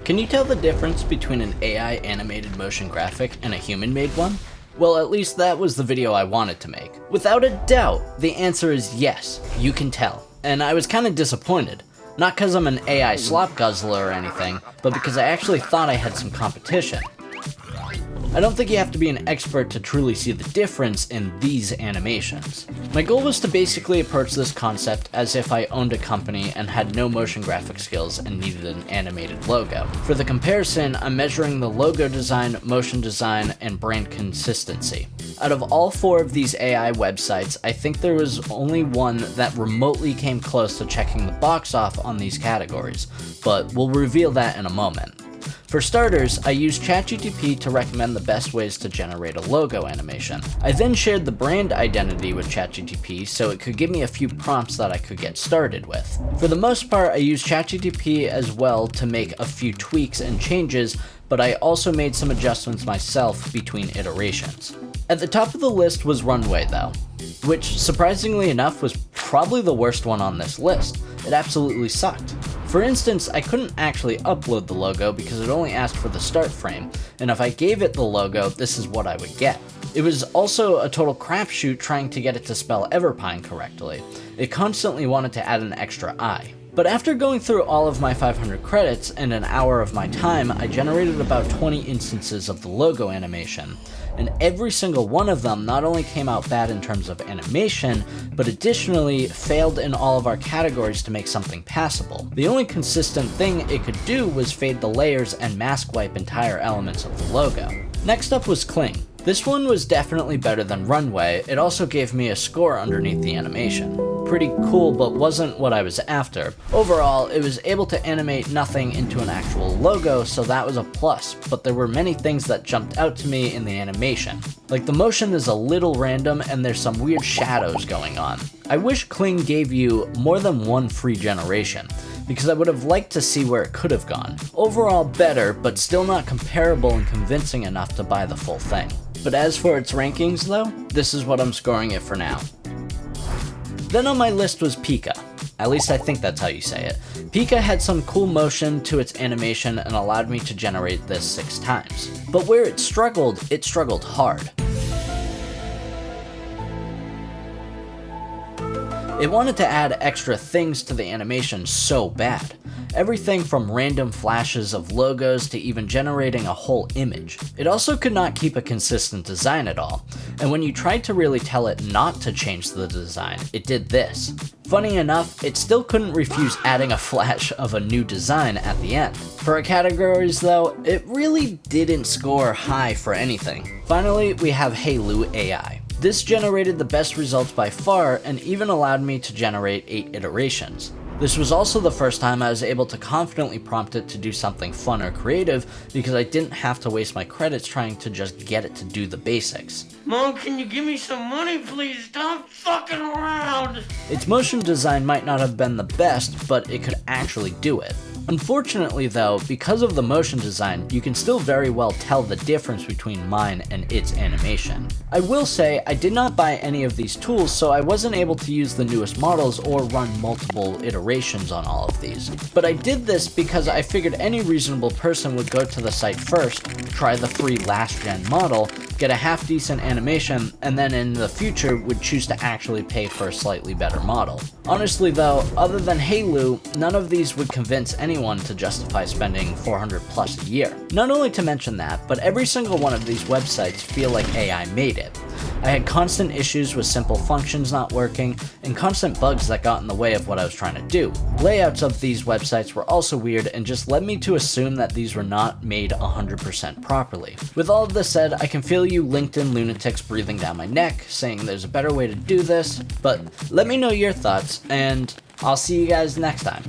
Can you tell the difference between an AI animated motion graphic and a human-made one? Well, at least that was the video I wanted to make. Without a doubt, the answer is yes, you can tell. And I was kinda disappointed. Not cause I'm an AI slop guzzler or anything, but because I actually thought I had some competition. I don't think you have to be an expert to truly see the difference in these animations. My goal was to basically approach this concept as if I owned a company and had no motion graphic skills and needed an animated logo. For the comparison, I'm measuring the logo design, motion design, and brand consistency. Out of all 4 of these AI websites, I think there was only one that remotely came close to checking the box off on these categories, but we'll reveal that in a moment. For starters, I used ChatGPT to recommend the best ways to generate a logo animation. I then shared the brand identity with ChatGPT so it could give me a few prompts that I could get started with. For the most part, I used ChatGPT as well to make a few tweaks and changes, but I also made some adjustments myself between iterations. At the top of the list was Runway though, which surprisingly enough was probably the worst one on this list. It absolutely sucked. For instance, I couldn't actually upload the logo because it only asked for the start frame, and if I gave it the logo, this is what I would get. It was also a total crapshoot trying to get it to spell Everpine correctly. It constantly wanted to add an extra I. But after going through all of my 500 credits and an hour of my time, I generated about 20 instances of the logo animation. And every single one of them not only came out bad in terms of animation, but additionally failed in all of our categories to make something passable. The only consistent thing it could do was fade the layers and mask wipe entire elements of the logo. Next up was Cling. This one was definitely better than Runway. It also gave me a score underneath the animation. Pretty cool, but wasn't what I was after. Overall, it was able to animate nothing into an actual logo, so that was a plus, but there were many things that jumped out to me in the animation. Like the motion is a little random and there's some weird shadows going on. I wish Cling gave you more than one free generation, because I would have liked to see where it could have gone. Overall better, but still not comparable and convincing enough to buy the full thing. But as for its rankings though, this is what I'm scoring it for now. Then on my list was Pika. At least I think that's how you say it. Pika had some cool motion to its animation and allowed me to generate this 6 times. But where it struggled hard. It wanted to add extra things to the animation so bad. Everything from random flashes of logos to even generating a whole image. It also could not keep a consistent design at all, and when you tried to really tell it not to change the design, it did this. Funny enough, it still couldn't refuse adding a flash of a new design at the end. For our categories though, it really didn't score high for anything. Finally, we have Hailu AI. This generated the best results by far and even allowed me to generate 8 iterations. This was also the first time I was able to confidently prompt it to do something fun or creative because I didn't have to waste my credits trying to just get it to do the basics. Mom, can you give me some money, please? Stop fucking around! Its motion design might not have been the best, but it could actually do it. Unfortunately though, because of the motion design, you can still very well tell the difference between mine and its animation. I will say, I did not buy any of these tools, so I wasn't able to use the newest models or run multiple iterations on all of these. But I did this because I figured any reasonable person would go to the site first, try the free last gen model, get a half decent animation, and then in the future would choose to actually pay for a slightly better model. Honestly though, other than Hailu, none of these would convince anyone to justify spending $400 plus a year. Not only to mention that, but every single one of these websites feel like AI made it. I had constant issues with simple functions not working, and constant bugs that got in the way of what I was trying to do. Layouts of these websites were also weird and just led me to assume that these were not made 100% properly. With all of this said, I can feel you LinkedIn lunatics breathing down my neck, saying there's a better way to do this, but let me know your thoughts, and I'll see you guys next time.